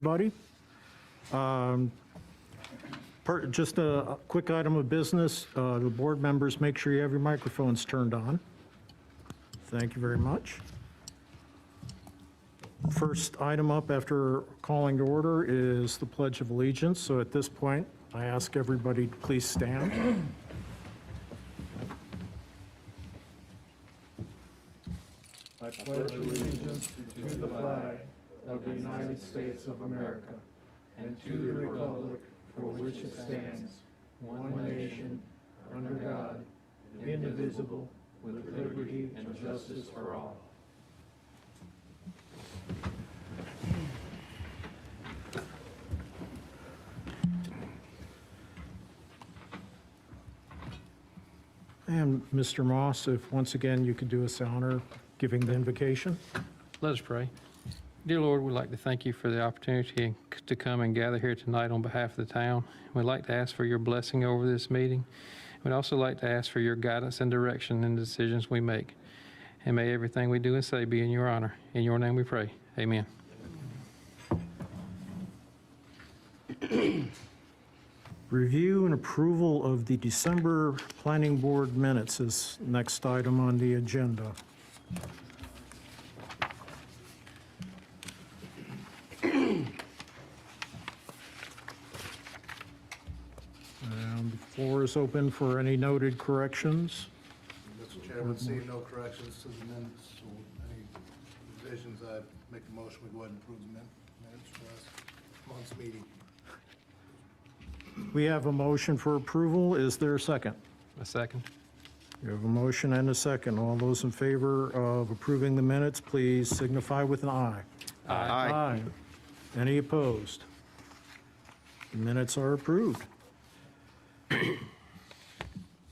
Buddy. Just a quick item of business. The board members, make sure you have your microphones turned on. Thank you very much. First item up after calling to order is the Pledge of Allegiance. So at this point, I ask everybody to please stand. I pledge allegiance to the flag of the United States of America and to the republic for which it stands, one nation, under God, indivisible, with liberty and justice for all. And Mr. Moss, if once again you could do us the honor giving the invocation. Let us pray. Dear Lord, we'd like to thank you for the opportunity to come and gather here tonight on behalf of the town. We'd like to ask for your blessing over this meeting. We'd also like to ask for your guidance and direction in the decisions we make. And may everything we do and say be in your honor. In your name we pray. Amen. Review and approval of the December Planning Board minutes is next item on the agenda. And the floor is open for any noted corrections. Mr. Chairman, seeing no corrections to the minutes or any revisions, I make a motion we go ahead and approve the minutes for last month's meeting. We have a motion for approval. Is there a second? A second. We have a motion and a second. All those in favor of approving the minutes, please signify with an aye. Aye. Any opposed? The minutes are approved.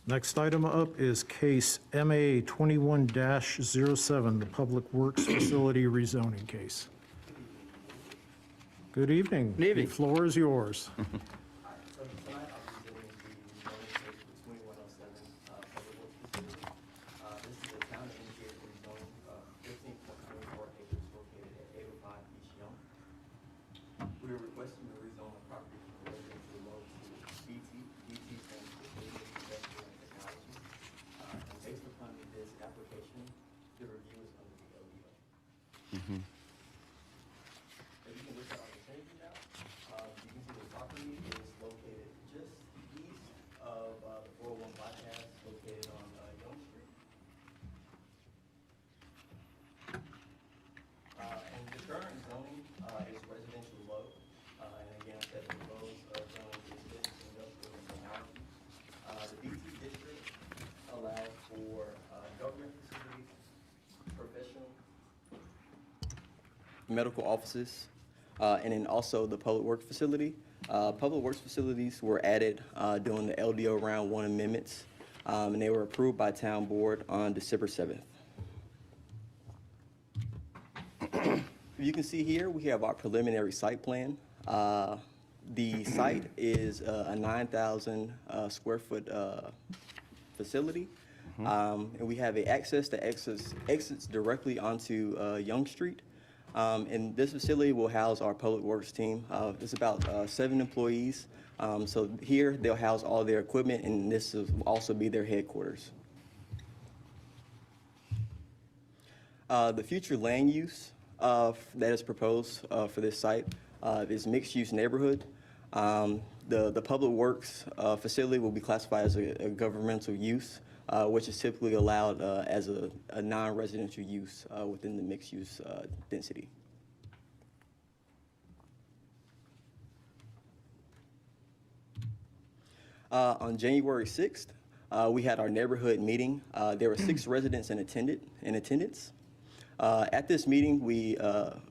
Next item up is case MA 21-07, the Public Works Facility rezoning case. Good evening. Good evening. The floor is yours. So tonight I'll be doing the zoning case for 2107 Public Works Facility. This is a town initiated rezoning 15.24 acres located at 805 East Young. We are requesting to rezone the property from residential low to BT. BT stands for Business Industrial and Technology. And based upon this application, the review is under the LDO. If you can look at our vicinity now, you can see the property is located just east of the 401 bypass located on Young Street. And the current zoning is residential low. And again, I said the lows of zoning is business, industrial, and technology. The BT district allows for government facilities, professional, medical offices, and then also the public works facility. Public works facilities were added during the LDO Round 1 amendments, and they were approved by town board on December 7th. You can see here we have our preliminary site plan. The site is a 9,000 square foot facility. And we have an access that exits directly onto Young Street. And this facility will house our public works team. It's about 7 employees. So here they'll house all their equipment, and this will also be their headquarters. The future land use that is proposed for this site is mixed-use neighborhood. The public works facility will be classified as a governmental use, which is typically allowed as a non-residential use within the mixed-use density. On January 6th, we had our neighborhood meeting. There were 6 residents in attendance. At this meeting, we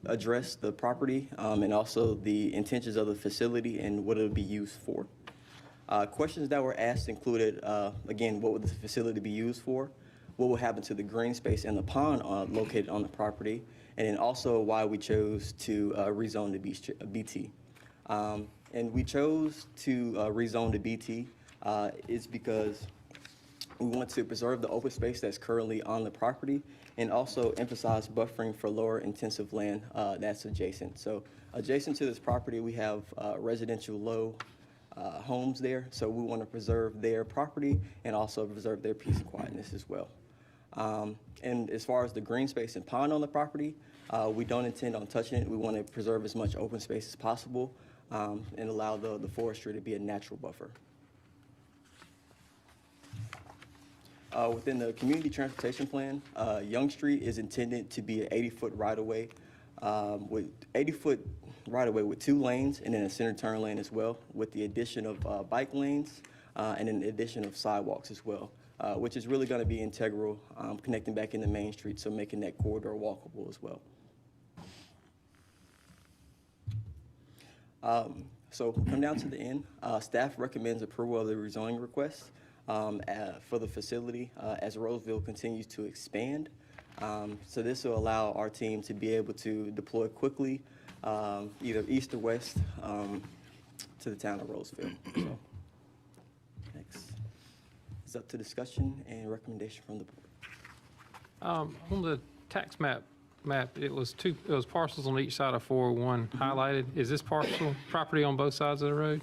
addressed the property and also the intentions of the facility and what it would be used for. Questions that were asked included, again, what would the facility be used for? What will happen to the green space and the pond located on the property? And then also why we chose to rezone the BT. And we chose to rezone the BT is because We want to preserve the open space that's currently on the property and also emphasize buffering for lower intensive land that's adjacent. So adjacent to this property, we have residential low homes there. So we want to preserve their property and also preserve their peace and quietness as well. And as far as the green space and pond on the property, we don't intend on touching it. We want to preserve as much open space as possible and allow the forestry to be a natural buffer. Within the community transportation plan, Young Street is intended to be an 80-foot right-of-way with 80-foot right-of-way with 2 lanes and then a center turn lane as well, with the addition of bike lanes and an addition of sidewalks as well, which is really going to be integral, connecting back into Main Street, so making that corridor walkable as well. So come down to the end. Staff recommends approval of the rezoning request for the facility as Rolesville continues to expand. So this will allow our team to be able to deploy quickly, either east or west, to the town of Rolesville. So, next is up to discussion and recommendation from the board. On the tax map, it was parcels on each side of 401 highlighted. Is this property on both sides of the road?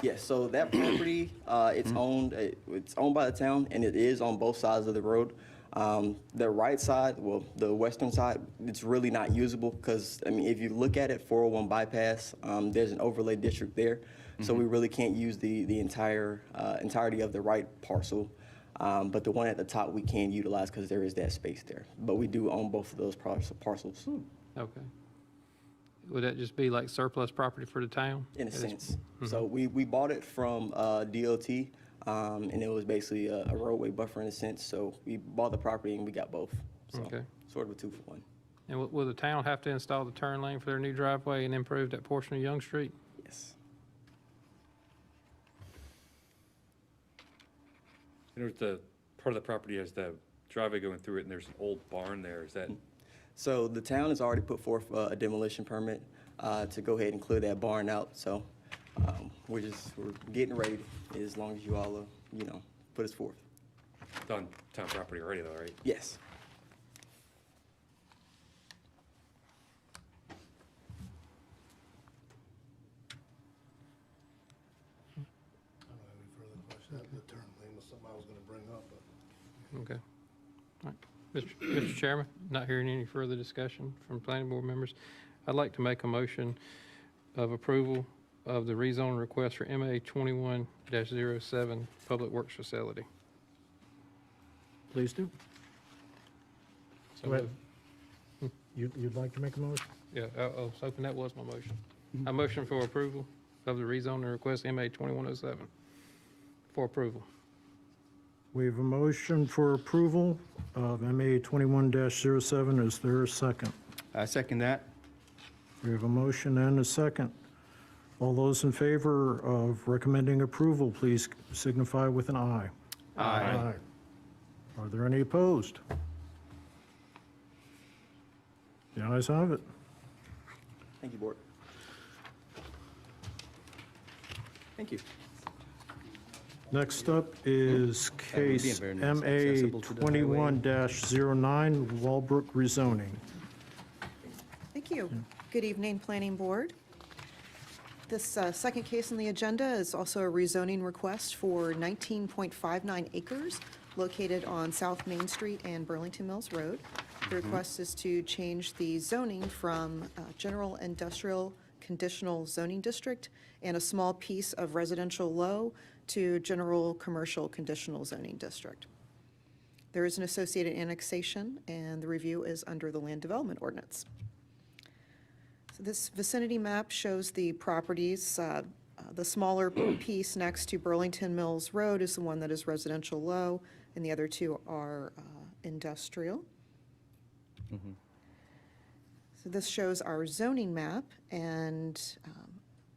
Yes, so that property, it's owned by the town, and it is on both sides of the road. The right side, well, the western side, it's really not usable because, I mean, if you look at it, 401 bypass, there's an overlay district there, so we really can't use the entirety of the right parcel. But the one at the top we can utilize because there is that space there. But we do own both of those parcels. Okay. Would that just be like surplus property for the town? In a sense. So we bought it from DOT, and it was basically a roadway buffer in a sense. So we bought the property and we got both. So Okay. sort of a 2-for-1. And will the town have to install the turn lane for their new driveway and improve that portion of Young Street? Yes. There's the part of the property has the driveway going through it, and there's an old barn there. Is that? So the town has already put forth a demolition permit to go ahead and clear that barn out. So we're getting ready as long as you all, put us forth. It's on town property already, though, right? Yes. I don't have any further questions. The turn lane was something I was going to bring up, but Okay. All right. Mr. Chairman, not hearing any further discussion from planning board members, I'd like to make a motion of approval of the rezone request for MA 21-07 Public Works Facility. Please do. So Go ahead. You'd like to make a motion? Yeah, I was hoping that was my motion. I motion for approval of the rezoning request MA 2107 for approval. We have a motion for approval of MA 21-07. Is there a second? I second that. We have a motion and a second. All those in favor of recommending approval, please signify with an aye. Aye. Are there any opposed? The ayes have it. Thank you, board. Thank you. Next up is That would be case very nice, MA accessible to the highway. 21-09 Walbrook rezoning. Thank you. Good evening, Planning Board. This second case on the agenda is also a rezoning request for 19.59 acres located on South Main Street and Burlington Mills Road. The request is to change the zoning from general industrial conditional zoning district and a small piece of residential low to general commercial conditional zoning district. There is an associated annexation, and the review is under the land development ordinance. So this vicinity map shows the properties. The smaller piece next to Burlington Mills Road is the one that is residential low, and the other two are industrial. So this shows our zoning map, and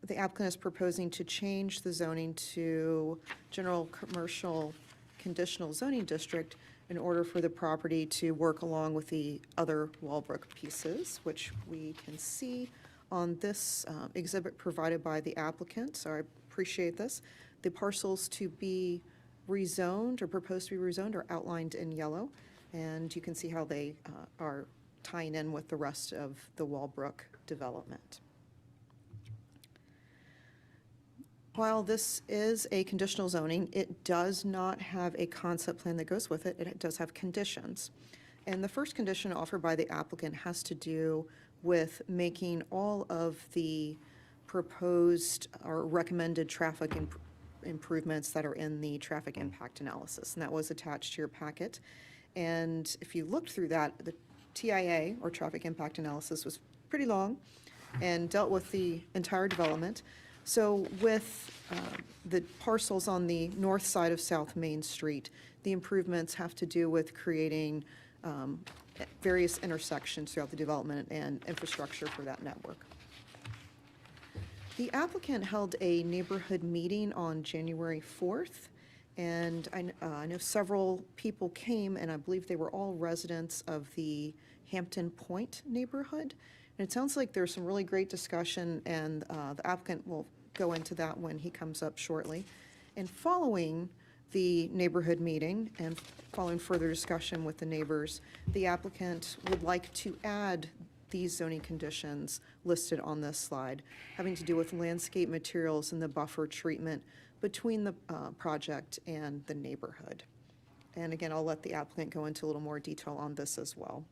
the applicant is proposing to change the zoning to general commercial conditional zoning district in order for the property to work along with the other Walbrook pieces, which we can see on this exhibit provided by the applicant, so I appreciate this. The parcels to be rezoned or proposed to be rezoned are outlined in yellow, and you can see how they are tying in with the rest of the Walbrook development. While this is a conditional zoning, it does not have a concept plan that goes with it. It does have conditions. And the first condition offered by the applicant has to do with making all of the proposed or recommended traffic improvements that are in the traffic impact analysis. And that was attached to your packet. And if you looked through that, the TIA, or traffic impact analysis, was pretty long and dealt with the entire development. So with the parcels on the north side of South Main Street, the improvements have to do with creating various intersections throughout the development and infrastructure for that network. The applicant held a neighborhood meeting on January 4th, and I know several people came, and I believe they were all residents of the Hampton Point neighborhood. And it sounds like there's some really great discussion, and the applicant will go into that when he comes up shortly. And following the neighborhood meeting and following further discussion with the neighbors, the applicant would like to add these zoning conditions listed on this slide, having to do with landscape materials and the buffer treatment between the project and the neighborhood. And again, I'll let the applicant go into a little more detail on this as well.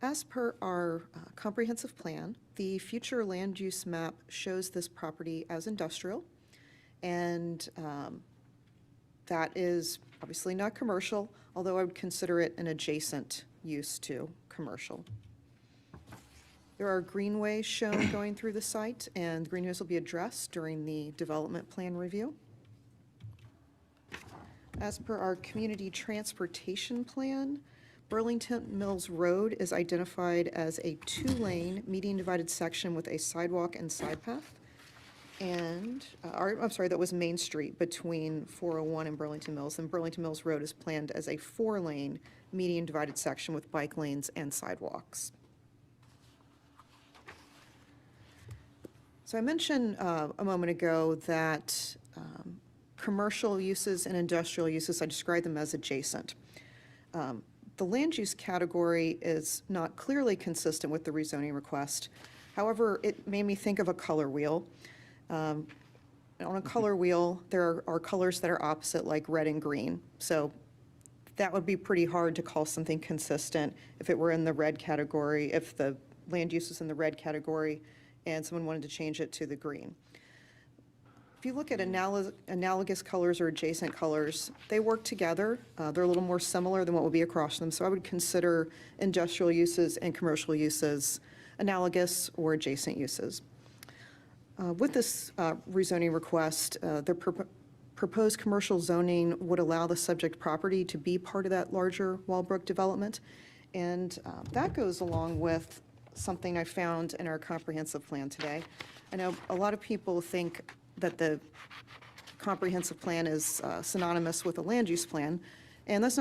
As per our comprehensive plan, the future land use map shows this property as industrial, and that is obviously not commercial, although I would consider it an adjacent use to commercial. There are greenways shown going through the site, and greenways will be addressed during the development plan review. As per our community transportation plan, Burlington Mills Road is identified as a 2-lane median divided section with a sidewalk and side path. And, that was Main Street between 401 and Burlington Mills. And Burlington Mills Road is planned as a 4-lane median divided section with bike lanes and sidewalks. So I mentioned a moment ago that commercial uses and industrial uses, I described them as adjacent. The land use category is not clearly consistent with the rezoning request. However, it made me think of a color wheel. On a color wheel, there are colors that are opposite, like red and green. So that would be pretty hard to call something consistent if it were in the red category, if the land use was in the red category and someone wanted to change it to the green. If you look at analogous colors or adjacent colors, they work together. They're a little more similar than what would be across them. So I would consider industrial uses and commercial uses analogous or adjacent uses. With this rezoning request, the proposed commercial zoning would allow the subject property to be part of that larger Walbrook development. And that goes along with something I found in our comprehensive plan today. I know a lot of people think that the comprehensive plan is synonymous with a land use plan, and that's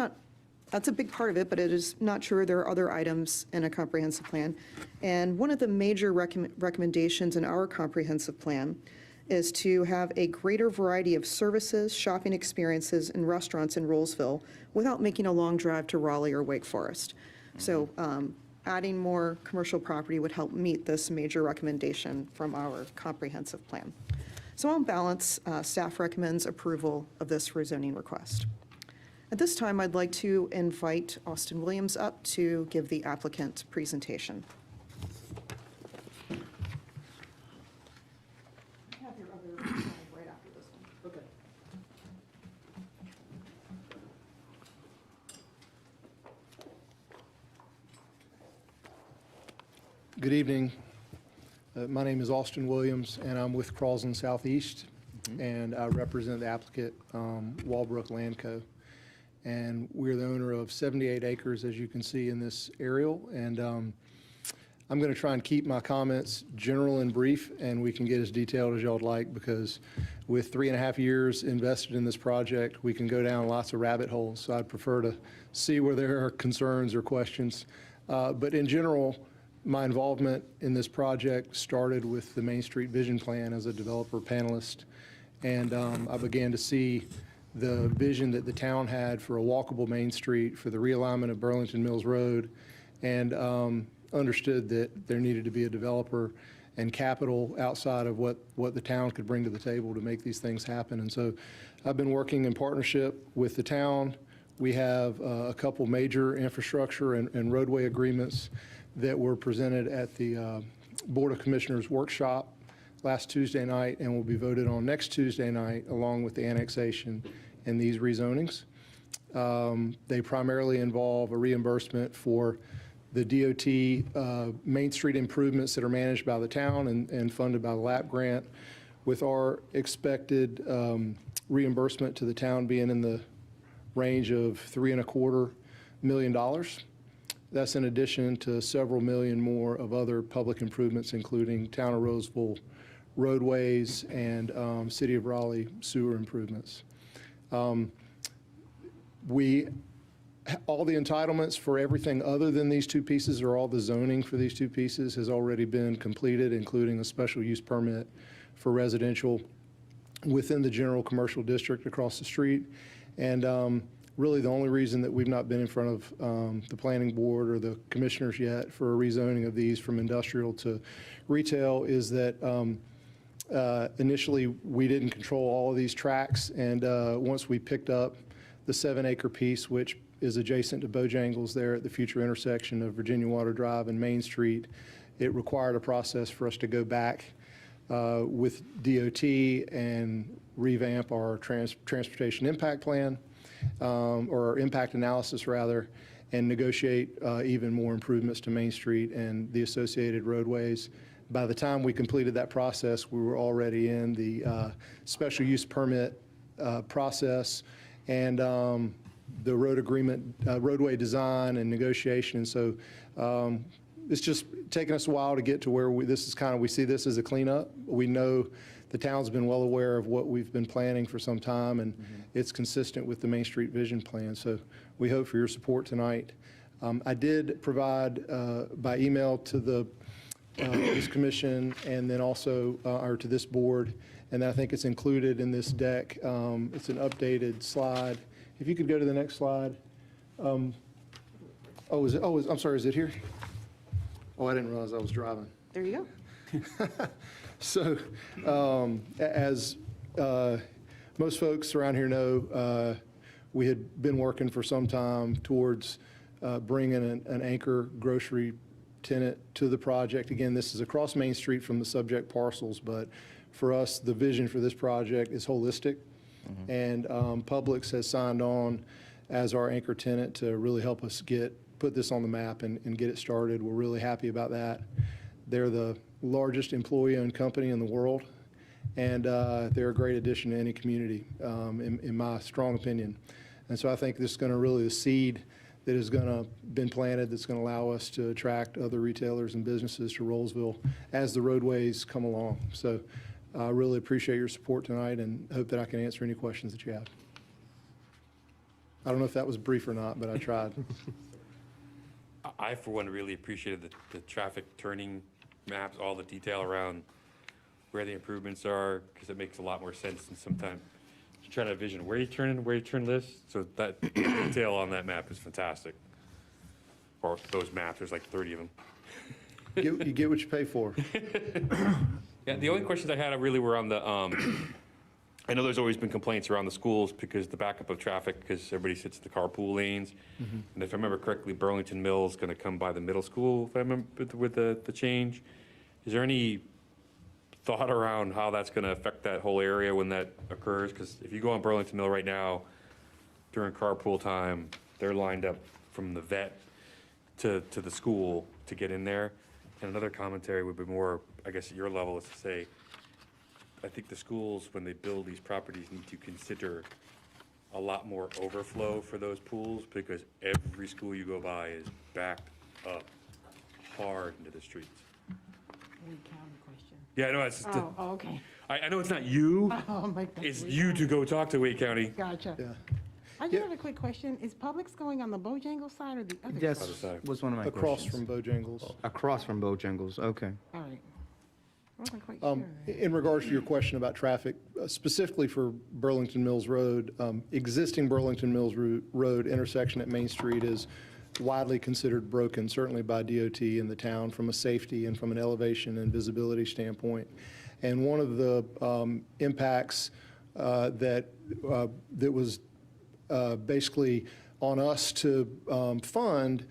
a big part of it, but it is not true. There are other items in a comprehensive plan. And one of the major recommendations in our comprehensive plan is to have a greater variety of services, shopping experiences, and restaurants in Rolesville without making a long drive to Raleigh or Wake Forest. So adding more commercial property would help meet this major recommendation from our comprehensive plan. So on balance, staff recommends approval of this rezoning request. At this time, I'd like to invite Austin Williams up to give the applicant presentation. Have your other right after this one. Okay. Good evening. My name is Austin Williams, and I'm with Crosland Southeast, and I represent the applicant, Walbrook Land Co. And we're the owner of 78 acres, as you can see in this aerial. And I'm going to try and keep my comments general and brief, and we can get as detailed as y'all would like, because with 3.5 years invested in this project, we can go down lots of rabbit holes. So I'd prefer to see where there are concerns or questions. But in general, my involvement in this project started with the Main Street Vision Plan as a developer panelist, And I began to see the vision that the town had for a walkable Main Street, for the realignment of Burlington Mills Road, and understood that there needed to be a developer and capital outside of what the town could bring to the table to make these things happen. And so I've been working in partnership with the town. We have a couple major infrastructure and roadway agreements that were presented at the Board of Commissioners workshop last Tuesday night and will be voted on next Tuesday night, along with the annexation and these rezonings. They primarily involve a reimbursement for the DOT Main Street improvements that are managed by the town and funded by the LAP grant, with our expected reimbursement to the town being in the range of $3.25 million. That's in addition to several million more of other public improvements, including Town of Rolesville roadways and City of Raleigh sewer improvements. All the entitlements for everything other than these two pieces, or all the zoning for these two pieces, has already been completed, including a special use permit for residential within the general commercial district across the street. And really the only reason that we've not been in front of the planning board or the commissioners yet for a rezoning of these from industrial to retail is that initially we didn't control all of these tracks, and once we picked up the 7-acre piece, which is adjacent to Bojangles there at the future intersection of Virginia Water Drive and Main Street, it required a process for us to go back with DOT and revamp our transportation impact plan, or our impact analysis rather, and negotiate even more improvements to Main Street and the associated roadways. By the time we completed that process, we were already in the special use permit process and the road agreement, roadway design and negotiation. And so it's just taken us a while to get to where we see this as a cleanup. We know the town's been well aware of what we've been planning for some time, and it's consistent with the Main Street Vision Plan. So we hope for your support tonight. I did provide by email to the this commission and then also or to this board, and I think it's included in this deck. It's an updated slide. If you could go to the next slide. I'm sorry, is it here? Oh, I didn't realize I was driving. There you go. So, as most folks around here know, we had been working for some time towards bringing an anchor grocery tenant to the project. Again, this is across Main Street from the subject parcels, but for us, the vision for this project is holistic. And Publix has signed on as our anchor tenant to really help us put this on the map and get it started. We're really happy about that. They're the largest employee-owned company in the world, and they're a great addition to any community, in my strong opinion. And so I think this is going to really, the seed that is going to been planted that's going to allow us to attract other retailers and businesses to Rolesville as the roadways come along. So I really appreciate your support tonight and hope that I can answer any questions that you have. I don't know if that was brief or not, but I tried. I, for one, really appreciated the traffic turning maps, all the detail around where the improvements are, because it makes a lot more sense than sometimes you try to envision where you turn this. So that detail on that map is fantastic. Or those maps, there's like 30 of them. You get what you pay for. Yeah, the only questions I had really were on the, I know there's always been complaints around the schools because the backup of traffic, because everybody sits in the carpool lanes. And if I remember correctly, Burlington Mills is going to come by the middle school, if I remember with the change. Is there any thought around how that's going to affect that whole area when that occurs? Because if you go on Burlington Mill right now, during carpool time, they're lined up from the vet to the school to get in there. And another commentary would be more, I guess, at your level, is to say, I think the schools, when they build these properties, need to consider a lot more overflow for those pools, because every school you go by is backed up hard into the streets. Any counter question? Yeah, I know, it's just, Oh, okay. I know it's not you, Oh, my God. it's you to go talk to Wake County. Gotcha. Yeah. I just have a quick question. Is Publix going on the Bojangles side or the other? Yes, Other side. was one of my Across questions. from Bojangles. Across from Bojangles, okay. All right. I wasn't quite sure. In regards to your question about traffic, specifically for Burlington Mills Road, existing Burlington Mills Road intersection at Main Street is widely considered broken, certainly by DOT in the town, from a safety and from an elevation and visibility standpoint. And one of the impacts that was basically on us to fund,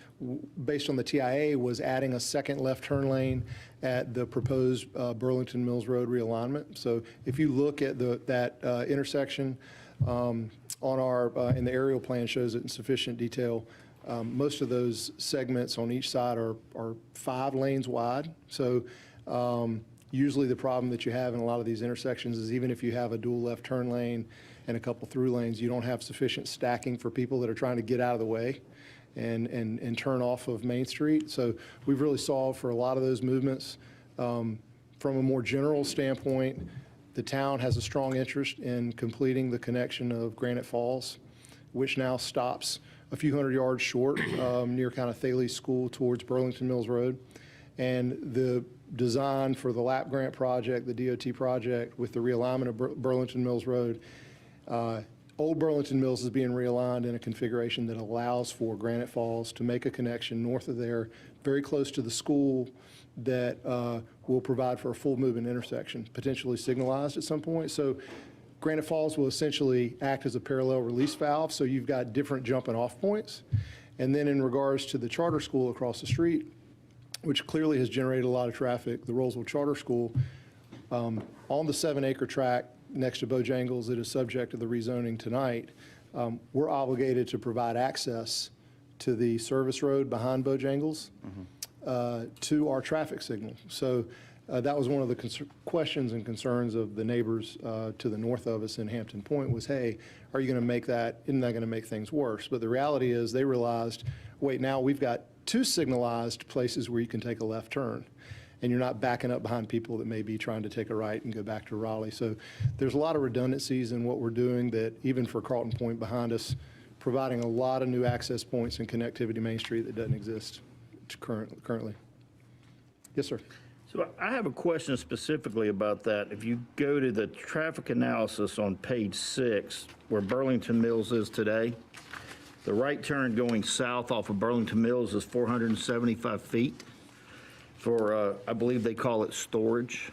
based on the TIA, was adding a second left turn lane at the proposed Burlington Mills Road realignment. So if you look at that intersection on our, in the aerial plan shows it in sufficient detail, most of those segments on each side are 5 lanes wide. So usually the problem that you have in a lot of these intersections is even if you have a dual left turn lane and a couple through lanes, you don't have sufficient stacking for people that are trying to get out of the way and turn off of Main Street. So we've really solved for a lot of those movements. From a more general standpoint, the town has a strong interest in completing the connection of Granite Falls, which now stops a few hundred yards short near kind of Thales School towards Burlington Mills Road. And the design for the LAP grant project, the DOT project, with the realignment of Burlington Mills Road, Old Burlington Mills is being realigned in a configuration that allows for Granite Falls to make a connection north of there, very close to the school, that will provide for a full movement intersection, potentially signalized at some point. So Granite Falls will essentially act as a parallel release valve, so you've got different jumping off points. And then in regards to the charter school across the street, which clearly has generated a lot of traffic, the Rolesville Charter School, on the 7-acre tract next to Bojangles that is subject to the rezoning tonight, we're obligated to provide access to the service road behind Bojangles to our traffic signal. So that was one of the questions and concerns of the neighbors to the north of us in Hampton Point was, hey, are you going to make that, isn't that going to make things worse? But the reality is they realized, wait, now we've got 2 signalized places where you can take a left turn, and you're not backing up behind people that may be trying to take a right and go back to Raleigh. So there's a lot of redundancies in what we're doing that even for Carlton Point behind us, providing a lot of new access points and connectivity to Main Street that doesn't exist currently. Yes, sir. So I have a question specifically about that. If you go to the traffic analysis on page 6, where Burlington Mills is today, the right turn going south off of Burlington Mills is 475 feet for, I believe they call it storage.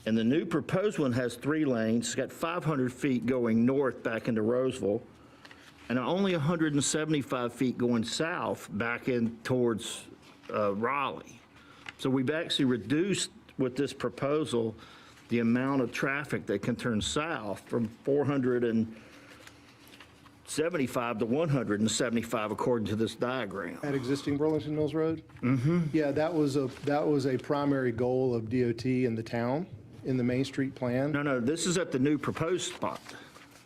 And the new proposed one has 3 lanes. It's got 500 feet going north back into Roseville, and only 175 feet going south back in towards Raleigh. So we've actually reduced with this proposal the amount of traffic that can turn south from 475 to 175 according to this diagram. At existing Burlington Mills Road? Yeah, that was a primary goal of DOT in the town, in the Main Street plan. No, this is at the new proposed spot.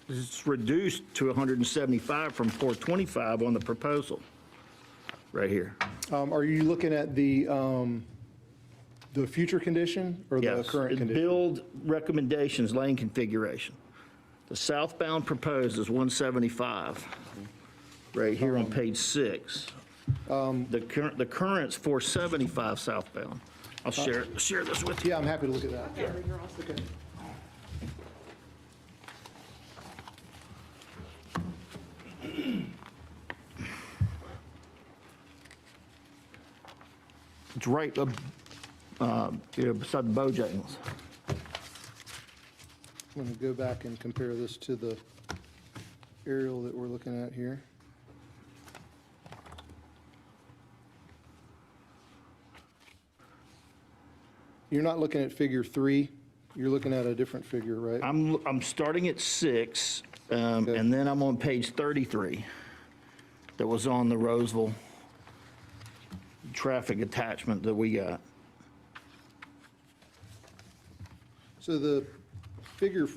It's reduced to 175 from 425 on the proposal, right here. Are you looking at the future condition or the Yes, current it's condition? build recommendations, lane configuration. The southbound proposed is 175, right here on page 6. The current's 475 southbound. I'll share this with you. Yeah, I'm happy to look at that. It's right beside the Bojangles. I'm going to go back and compare this to the aerial that we're looking at here. You're not looking at figure 3, you're looking at a different figure, right? I'm starting at 6, Okay. and then I'm on page 33 that was on the Roseville traffic attachment that we got. So the figure,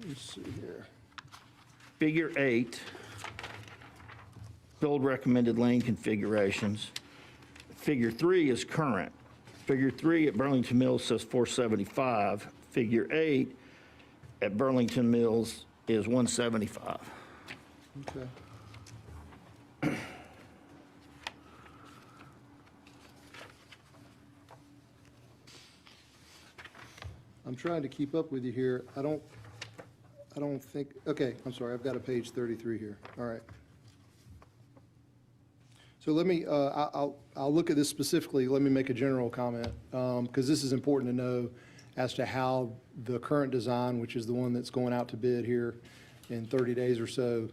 let's see here. Figure 8, build recommended lane configurations. Figure 3 is current. Figure 3 at Burlington Mills says 475. Figure 8 at Burlington Mills is 175. Okay. I'm trying to keep up with you here. I don't think, okay, I'm sorry, I've got a page 33 here. All right. So let me, I'll look at this specifically. Let me make a general comment, because this is important to know as to how the current design, which is the one that's going out to bid here in 30 days or so,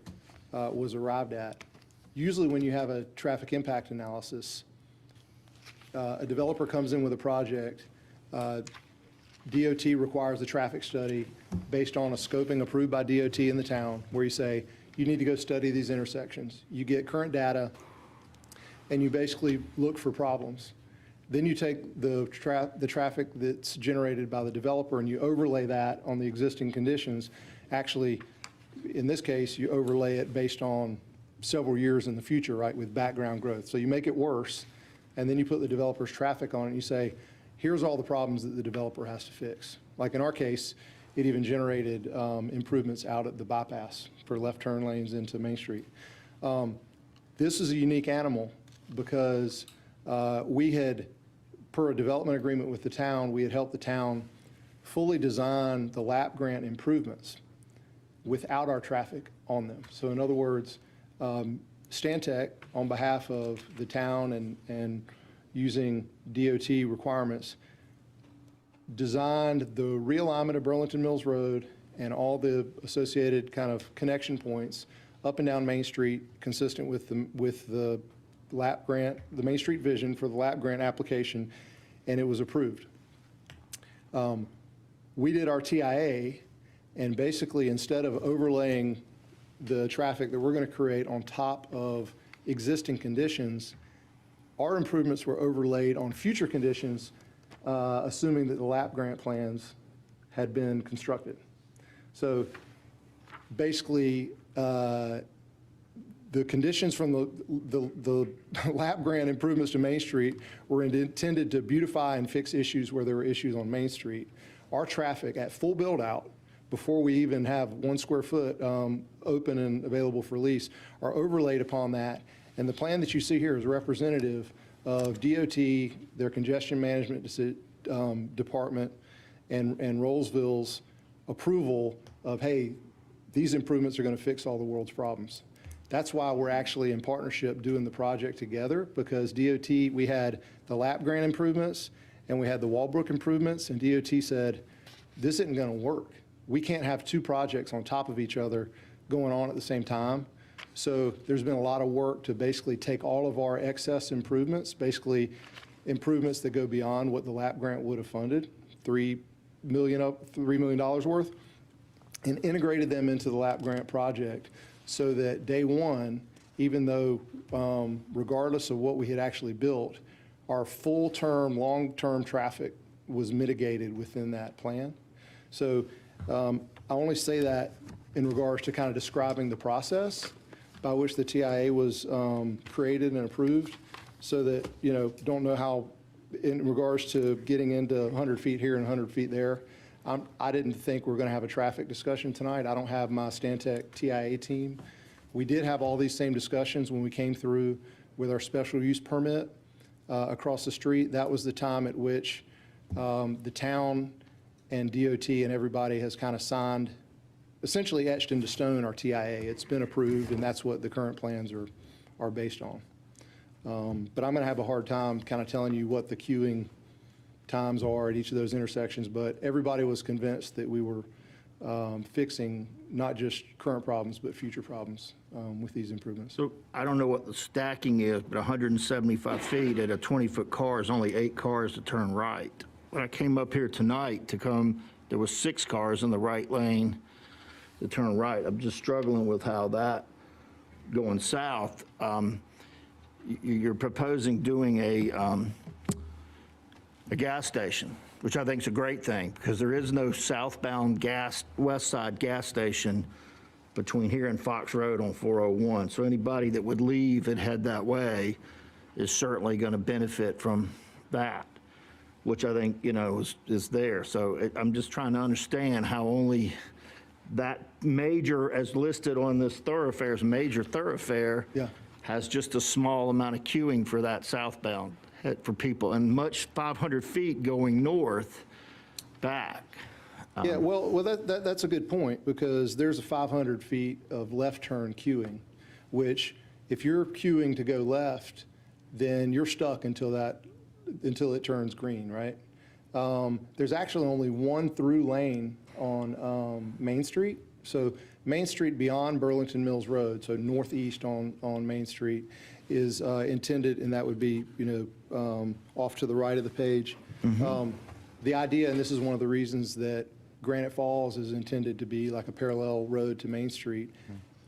was arrived at. Usually when you have a traffic impact analysis, a developer comes in with a project, DOT requires a traffic study based on a scoping approved by DOT in the town, where you say, you need to go study these intersections. You get current data, and you basically look for problems. Then you take the traffic that's generated by the developer and you overlay that on the existing conditions. Actually, in this case, you overlay it based on several years in the future, right, with background growth. So you make it worse, and then you put the developer's traffic on it, and you say, here's all the problems that the developer has to fix. Like in our case, it even generated improvements out at the bypass for left turn lanes into Main Street. This is a unique animal because we had, per a development agreement with the town, we had helped the town fully design the LAP grant improvements without our traffic on them. So in other words, Stantec, on behalf of the town and using DOT requirements, designed the realignment of Burlington Mills Road and all the associated kind of connection points up and down Main Street, consistent with the LAP grant, the Main Street vision for the LAP grant application, and it was approved. We did our TIA, and basically instead of overlaying the traffic that we're going to create on top of existing conditions, our improvements were overlaid on future conditions, assuming that the LAP grant plans had been constructed. So basically, the conditions from the LAP grant improvements to Main Street were intended to beautify and fix issues where there were issues on Main Street. Our traffic at full build out, before we even have 1 square foot open and available for lease, are overlaid upon that. And the plan that you see here is representative of DOT, their congestion management department, and Rolesville's approval of, hey, these improvements are going to fix all the world's problems. That's why we're actually in partnership doing the project together, because DOT, we had the LAP grant improvements and we had the Walbrook improvements, and DOT said, this isn't going to work. We can't have 2 projects on top of each other going on at the same time. So there's been a lot of work to basically take all of our excess improvements, basically improvements that go beyond what the LAP grant would have funded, $3 million worth, and integrated them into the LAP grant project so that day one, even though regardless of what we had actually built, our full-term, long-term traffic was mitigated within that plan. So I only say that in regards to kind of describing the process by which the TIA was created and approved, so that, you know, don't know how, in regards to getting into 100 feet here and 100 feet there, I didn't think we're going to have a traffic discussion tonight. I don't have my Stantec TIA team. We did have all these same discussions when we came through with our special use permit across the street. That was the time at which the town and DOT and everybody has kind of signed, essentially etched into stone our TIA. It's been approved, and that's what the current plans are based on. But I'm going to have a hard time kind of telling you what the queuing times are at each of those intersections, but everybody was convinced that we were fixing not just current problems, but future problems with these improvements. So I don't know what the stacking is, but 175 feet at a 20-foot car is only 8 cars to turn right. When I came up here tonight there was 6 cars in the right lane to turn right. I'm just struggling with how that, going south, you're proposing doing a gas station, which I think is a great thing, because there is no southbound west side gas station between here and Fox Road on 401. So anybody that would leave and head that way is certainly going to benefit from that, which I think, you know, is there. So I'm just trying to understand how only that major, as listed on this thoroughfare's major thoroughfare, Yeah. has just a small amount of queuing for that southbound for people, and much 500 feet going north back. Yeah, well, that's a good point, because there's a 500 feet of left turn queuing, which if you're queuing to go left, then you're stuck until it turns green, right? There's actually only one through lane on Main Street. So Main Street beyond Burlington Mills Road, so northeast on Main Street, is intended, and that would be, off to the right of the page. The idea, and this is one of the reasons that Granite Falls is intended to be like a parallel road to Main Street.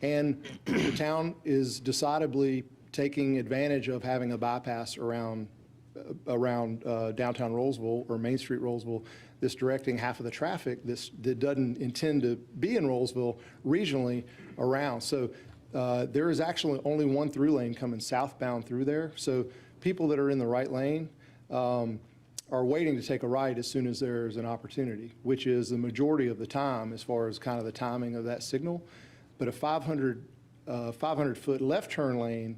And the town is decidedly taking advantage of having a bypass around downtown Rolesville or Main Street Rolesville, this directing half of the traffic that doesn't intend to be in Rolesville regionally around. So there is actually only one through lane coming southbound through there. So people that are in the right lane are waiting to take a right as soon as there's an opportunity, which is the majority of the time as far as kind of the timing of that signal. But a 500-foot left turn lane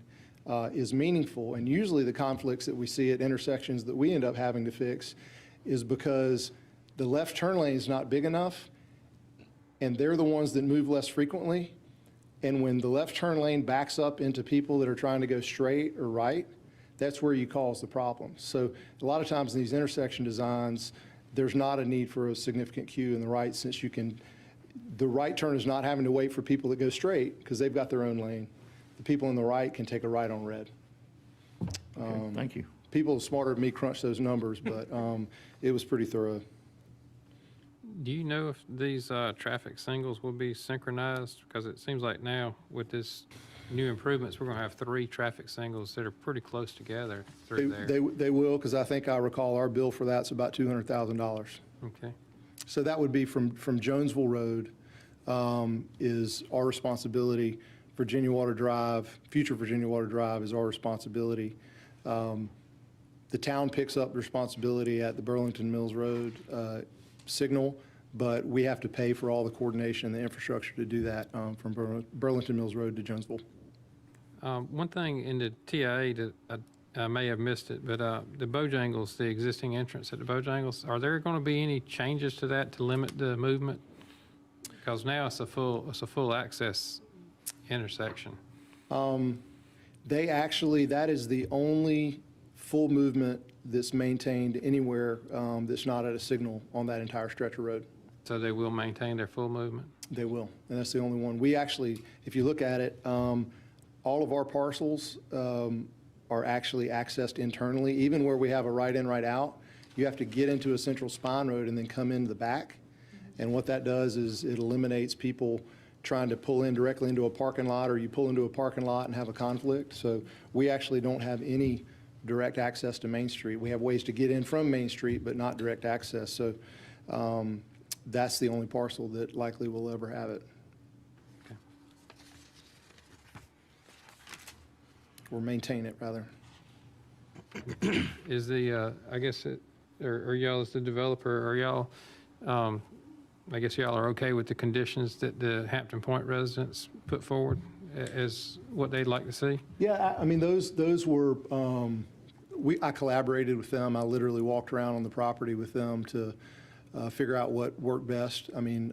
is meaningful, and usually the conflicts that we see at intersections that we end up having to fix is because the left turn lane is not big enough, and they're the ones that move less frequently. And when the left turn lane backs up into people that are trying to go straight or right, that's where you cause the problem. So a lot of times in these intersection designs, there's not a need for a significant queue in the right, since the right turn is not having to wait for people that go straight because they've got their own lane. The people in the right can take a right on red. Okay, thank you. People smarter than me crunch those numbers, but it was pretty thorough. Do you know if these traffic signals will be synchronized? Because it seems like now with this new improvements, we're going to have 3 traffic signals that are pretty close together through there. They will, because I think I recall our bill for that's about $200,000. Okay. So that would be from Jonesville Road is our responsibility. Virginia Water Drive, future Virginia Water Drive is our responsibility. The town picks up the responsibility at the Burlington Mills Road signal, but we have to pay for all the coordination and the infrastructure to do that from Burlington Mills Road to Jonesville. One thing in the TIA that I may have missed it, but the Bojangles, the existing entrance at the Bojangles, are there going to be any changes to that to limit the movement? Because now it's a full access intersection. That is the only full movement that's maintained anywhere that's not at a signal on that entire stretch of road. So they will maintain their full movement? They will, and that's the only one. We actually, if you look at it, all of our parcels are actually accessed internally. Even where we have a right in, right out, you have to get into a central spine road and then come into the back. And what that does is it eliminates people trying to pull in directly into a parking lot, or you pull into a parking lot and have a conflict. So we actually don't have any direct access to Main Street. We have ways to get in from Main Street, but not direct access. So that's the only parcel that likely will ever have it. Okay. Or maintain it, rather. Is the, I guess, or y'all as the developer, are y'all, I guess y'all are okay with the conditions that the Hampton Point residents put forward as what they'd like to see? Yeah, I mean, those were, I collaborated with them. I literally walked around on the property with them to figure out what worked best. I mean,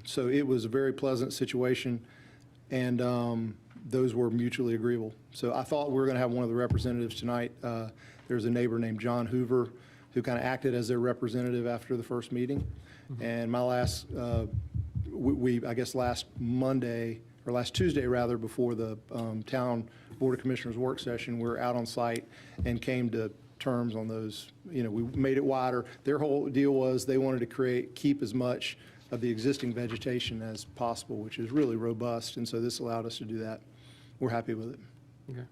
so it was a very pleasant situation, and those were mutually agreeable. So I thought we were going to have one of the representatives tonight. There's a neighbor named John Hoover who kind of acted as their representative after the first meeting. And my last, I guess last Monday, or last Tuesday rather, before the town Board of Commissioners work session, we were out on site and came to terms on those. We made it wider. Their whole deal was they wanted to keep as much of the existing vegetation as possible, which is really robust, and so this allowed us to do that. We're happy with it. Okay.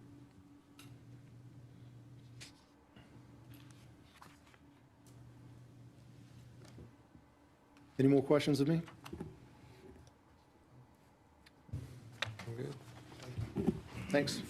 Any more questions of me? I'm good. Thanks.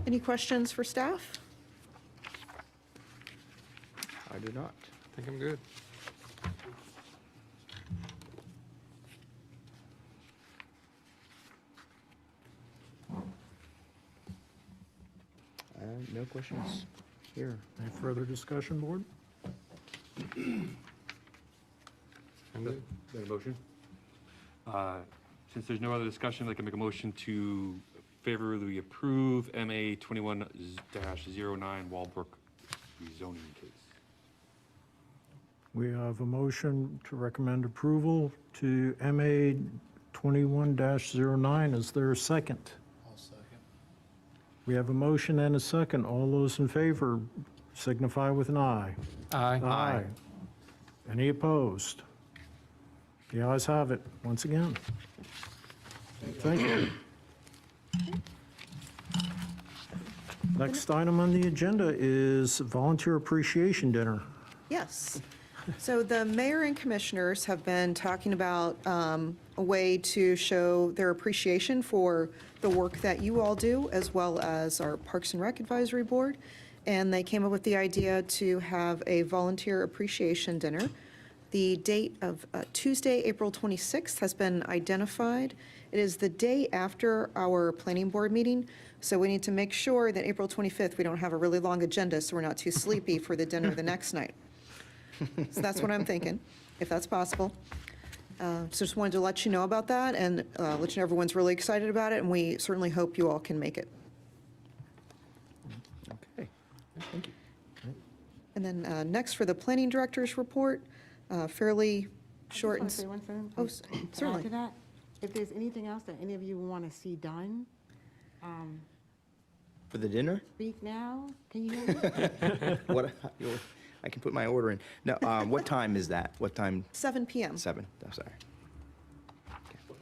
Any questions for staff? I do not. I think I'm good. right, no questions here. Any further discussion, board? I'm good. Got a motion? Since there's no other discussion, I'd like to make a motion to favorably approve MA 21-09 Walbrook rezoning case. We have a motion to recommend approval to MA 21-09. Is there a second? I'll second. We have a motion and a second. All those in favor signify with an aye. Aye. Aye. Any opposed? The ayes have it, once again. Thank you. Next item on the agenda is volunteer appreciation dinner. Yes. So the mayor and commissioners have been talking about a way to show their appreciation for the work that you all do, as well as our Parks and Rec Advisory Board. And they came up with the idea to have a volunteer appreciation dinner. The date of Tuesday, April 26th has been identified. It is the day after our planning board meeting, so we need to make sure that April 25th, we don't have a really long agenda, so we're not too sleepy for the dinner the next night. So that's what I'm thinking, if that's possible. So just wanted to let you know about that and let you know everyone's really excited about it, and we certainly hope you all can make it. Okay, thank you. And then next for the planning director's report, fairly short I and. just want to say one thing. Oh, To add certainly. to that, if there's anything else that any of you want to see done, For the dinner? speak now. Can you hear me? What, I can put my order in. No, what time is that? What time? 7 PM. 7, I'm sorry.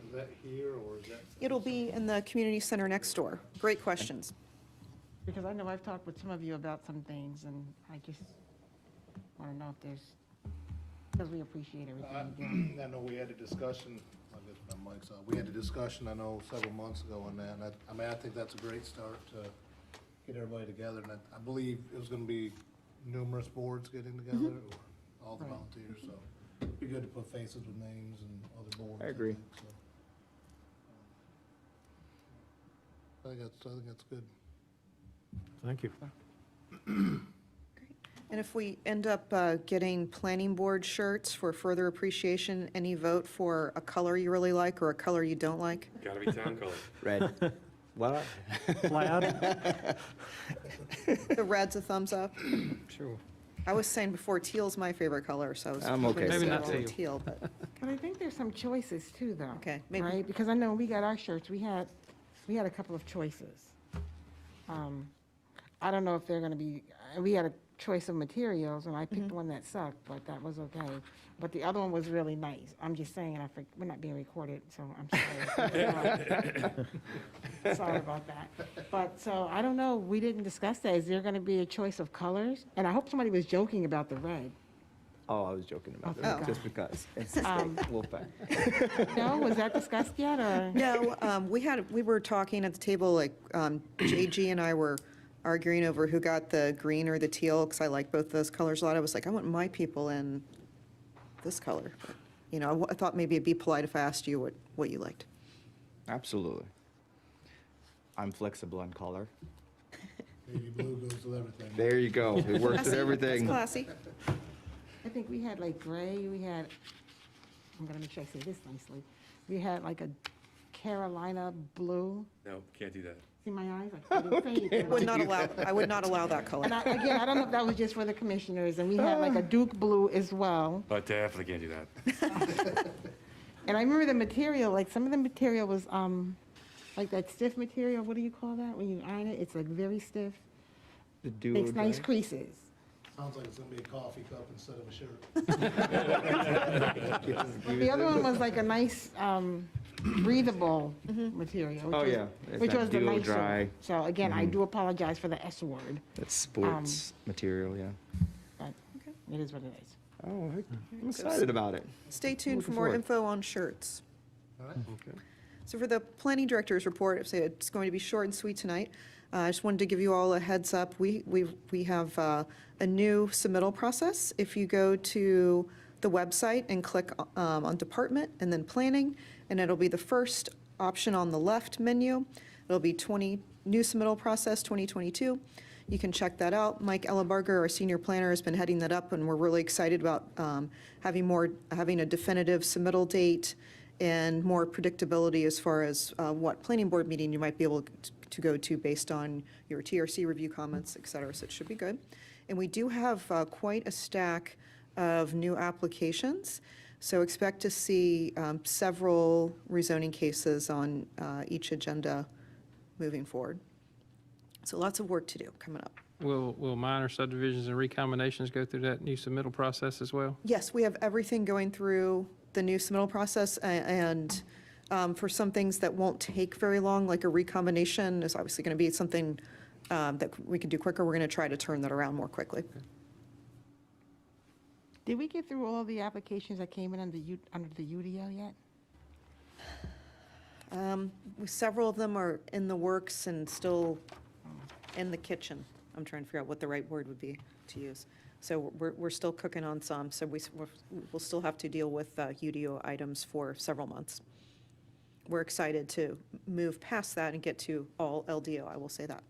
Is that here, or is that? It'll be in the community center next door. Great questions. Because I know I've talked with some of you about some things, and I just want to know if there's, because we appreciate everything you're doing. I know we had a discussion, I guess my mic's on, we had a discussion, I know, several months ago on that, and I think that's a great start to get everybody together, and I believe it was gonna be numerous boards getting together, or all the Right. volunteers, so it'd be good to put faces with names and other boards. I agree. think, so. I think that's good. Thank you. And if we end up getting planning board shirts for further appreciation, any vote for a color you really like or a color you don't like? Gotta be town color. Red. What? Plaid? The red's a thumbs up. Sure. I was saying before, teal's my favorite color, so I was. I'm okay. hoping to Maybe see not all teal. Teal, but, But I think there's some choices too, though. Okay, maybe. Right? Because I know when we got our shirts, we had a couple of choices. I don't know if they're going to be, we had a choice of materials, and I picked one that sucked, but that was okay. But the other one was really nice. I'm just saying, we're not being recorded, so I'm sorry. Sorry about that. But, so, I don't know, we didn't discuss that. Is there going to be a choice of colors? And I hope somebody was joking about the red. Oh, I was joking about Oh, that, thank just because. It's Wolfpack. No, was that discussed yet, or? No, we were talking at the table, like, JG and I were arguing over who got the green or the teal, because I like both those colors a lot. I was like, I want my people in this color. But, you know, I thought maybe it'd be polite if I asked you what you liked. Absolutely. I'm flexible on color. Navy blue goes with everything. There you go. It works with Classy. everything. That's classy. I think we had like gray, we had, I'm gonna make sure I say this nicely. We had like a Carolina blue. No, can't do that. See my eyes? I didn't say anything. I would not allow that color. And again, I don't know if that was just for the commissioners, and we had like a Duke blue as well. But definitely can't do that. And I remember the material, like some of the material was, like that stiff material, what do you call that? When you iron it, it's like very stiff. The duo Makes nice dry. creases. Sounds like it's gonna be a coffee cup instead of a shirt. But the other one was like a nice, breathable material. Oh, which was- yeah. It's Which that was the duo nicer dry. one. So again, I do apologize for the S word, That's sports material, yeah. but it is what it is. Oh, I'm excited about it. Stay tuned for Looking more forward. info on shirts. All right? So for the planning director's report, I'd say it's going to be short and sweet tonight. I just wanted to give you all a heads up. We have a new submittal process. If you go to the website and click on department and then planning, and it'll be the first option on the left menu. It'll be new submittal process 2022. You can check that out. Mike Ellenbarger, our senior planner, has been heading that up, and we're really excited about having a definitive submittal date and more predictability as far as what planning board meeting you might be able to go to based on your TRC review comments, et cetera, so it should be good. And we do have quite a stack of new applications, so expect to see several rezoning cases on each agenda moving forward. So lots of work to do coming up. Will minor subdivisions and recombinations go through that new submittal process as well? Yes, we have everything going through the new submittal process, and for some things that won't take very long, like a recombination is obviously going to be something that we can do quicker. We're going to try to turn that around more quickly. Did we get through all the applications that came in under the UDO yet? Several of them are in the works and still in the kitchen. I'm trying to figure out what the right word would be to use. So we're still cooking on some, so we'll still have to deal with UDO items for several months. We're excited to move past that and get to all LDO, I will say that.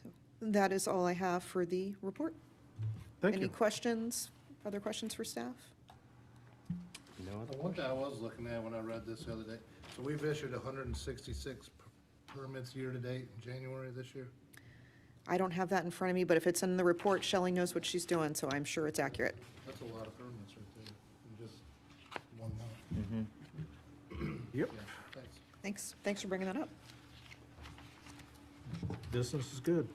So that is all I have for the report. Thank Any you. questions, other questions for staff? One thing I was looking at when I read this the other day, so we've issued 166 permits year-to-date in January this year? I don't have that in front of me, but if it's in the report, Shelley knows what she's doing, so I'm sure it's accurate. That's a lot of permits right there in just 1 month. Yep, Yeah, thanks. Thanks for bringing that up. business is good.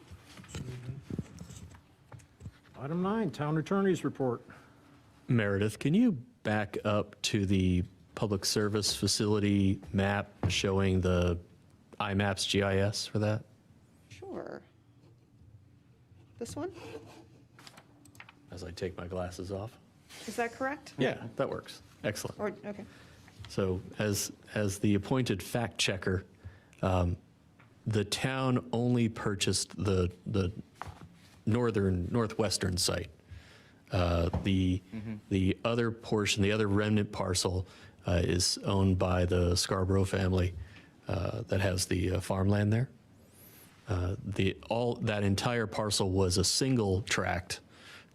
Item 9, Town Attorney's Report. Meredith, can you back up to the public service facility map showing the IMAPS GIS for that? Sure. This one? As I take my glasses off. Is that correct? Yeah, that works. Excellent. Or, okay. So as the appointed fact checker, the town only purchased the northwestern site. The other portion, the other remnant parcel, is owned by the Scarborough family that has the farmland there. That entire parcel was a single tract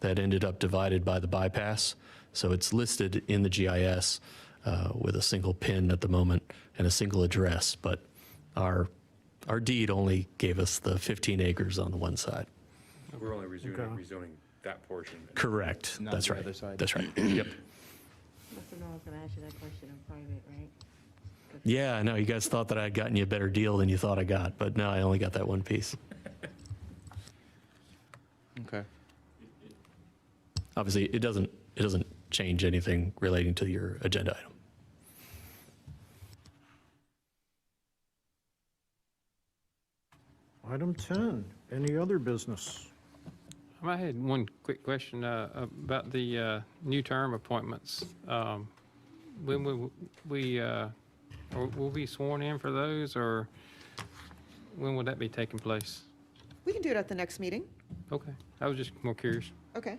that ended up divided by the bypass. So it's listed in the GIS with a single pin at the moment and a single address, but our deed only gave us the 15 acres on the one side. We're only rezoning that portion. Correct. Not That's the right. other side. That's right. Yep. Must have known I was going to ask you that question in private, right? Yeah, I know. You guys thought that I'd gotten you a better deal than you thought I got, but no, I only got that one piece. Okay. Obviously, it doesn't change anything relating to your agenda item. Item 10, any other business? I had one quick question about the new term appointments. When will we'll be sworn in for those, or when will that be taking place? We can do it at the next meeting. Okay, I was just more curious. Okay.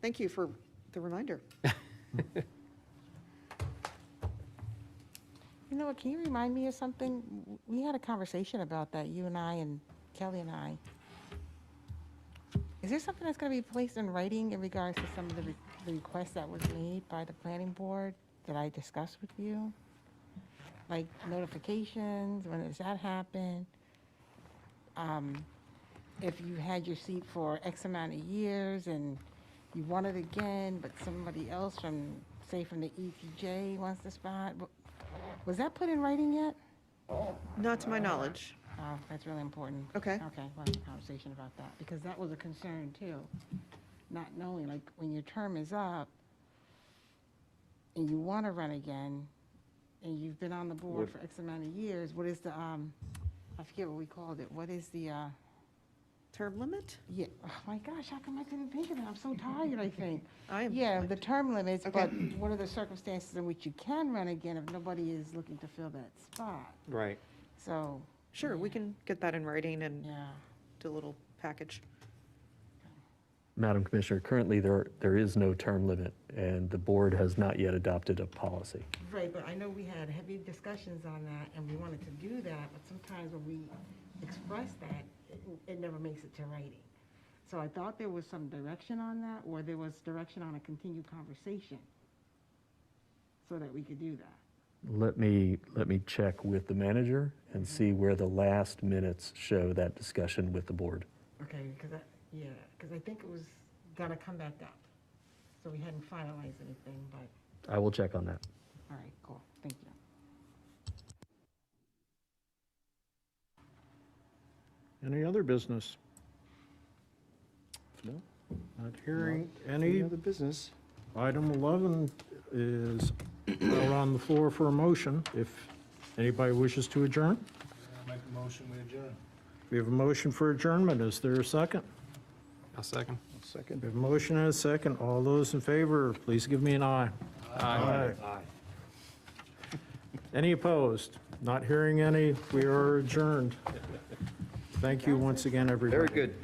Thank you for the reminder. You know what, can you remind me of something? We had a conversation about that, you and I and Kelly and I. Is there something that's going to be placed in writing in regards to some of the requests that was made by the planning board that I discussed with you? Like notifications, when does that happen? If you had your seat for X amount of years and you want it again, but somebody else from, say, from the ETJ wants the spot, was that put in writing yet? Not to my knowledge. Oh, that's really important. Okay. Okay, we'll have a conversation about that, because that was a concern too. Not knowing, like, when your term is up and you want to run again, and you've been on the board for X amount of years, what is the, I forget what we called it, what is the, Term limit? yeah, oh my gosh, how come I couldn't think of it? I'm so tired, I think. I am. Yeah, the term limits, Okay. but what are the circumstances in which you can run again if nobody is looking to fill that spot? Right. So, Sure, we can get that in writing and yeah. do a little package. Madam Commissioner, currently there is no term limit, and the board has not yet adopted a policy. Right, but I know we had heavy discussions on that, and we wanted to do that, but sometimes when we express that, it never makes it to writing. So I thought there was some direction on that, or there was direction on a continued conversation so that we could do that. Let me check with the manager and see where the last minutes show that discussion with the board. Okay, because I think it was gonna come back up. So we hadn't finalized anything, but, I will check on that. all right, cool, thank you. Any other business? No. Not hearing any. other business? Item 11 is out on the floor for a motion. If anybody wishes to adjourn, Make a motion, we adjourn. we have a motion for adjournment. Is there a second? A second. Second. We have a motion and a second. All those in favor, please give me an aye. Aye. Any opposed? Not hearing any, we are adjourned. Thank you once again, everybody. Very good.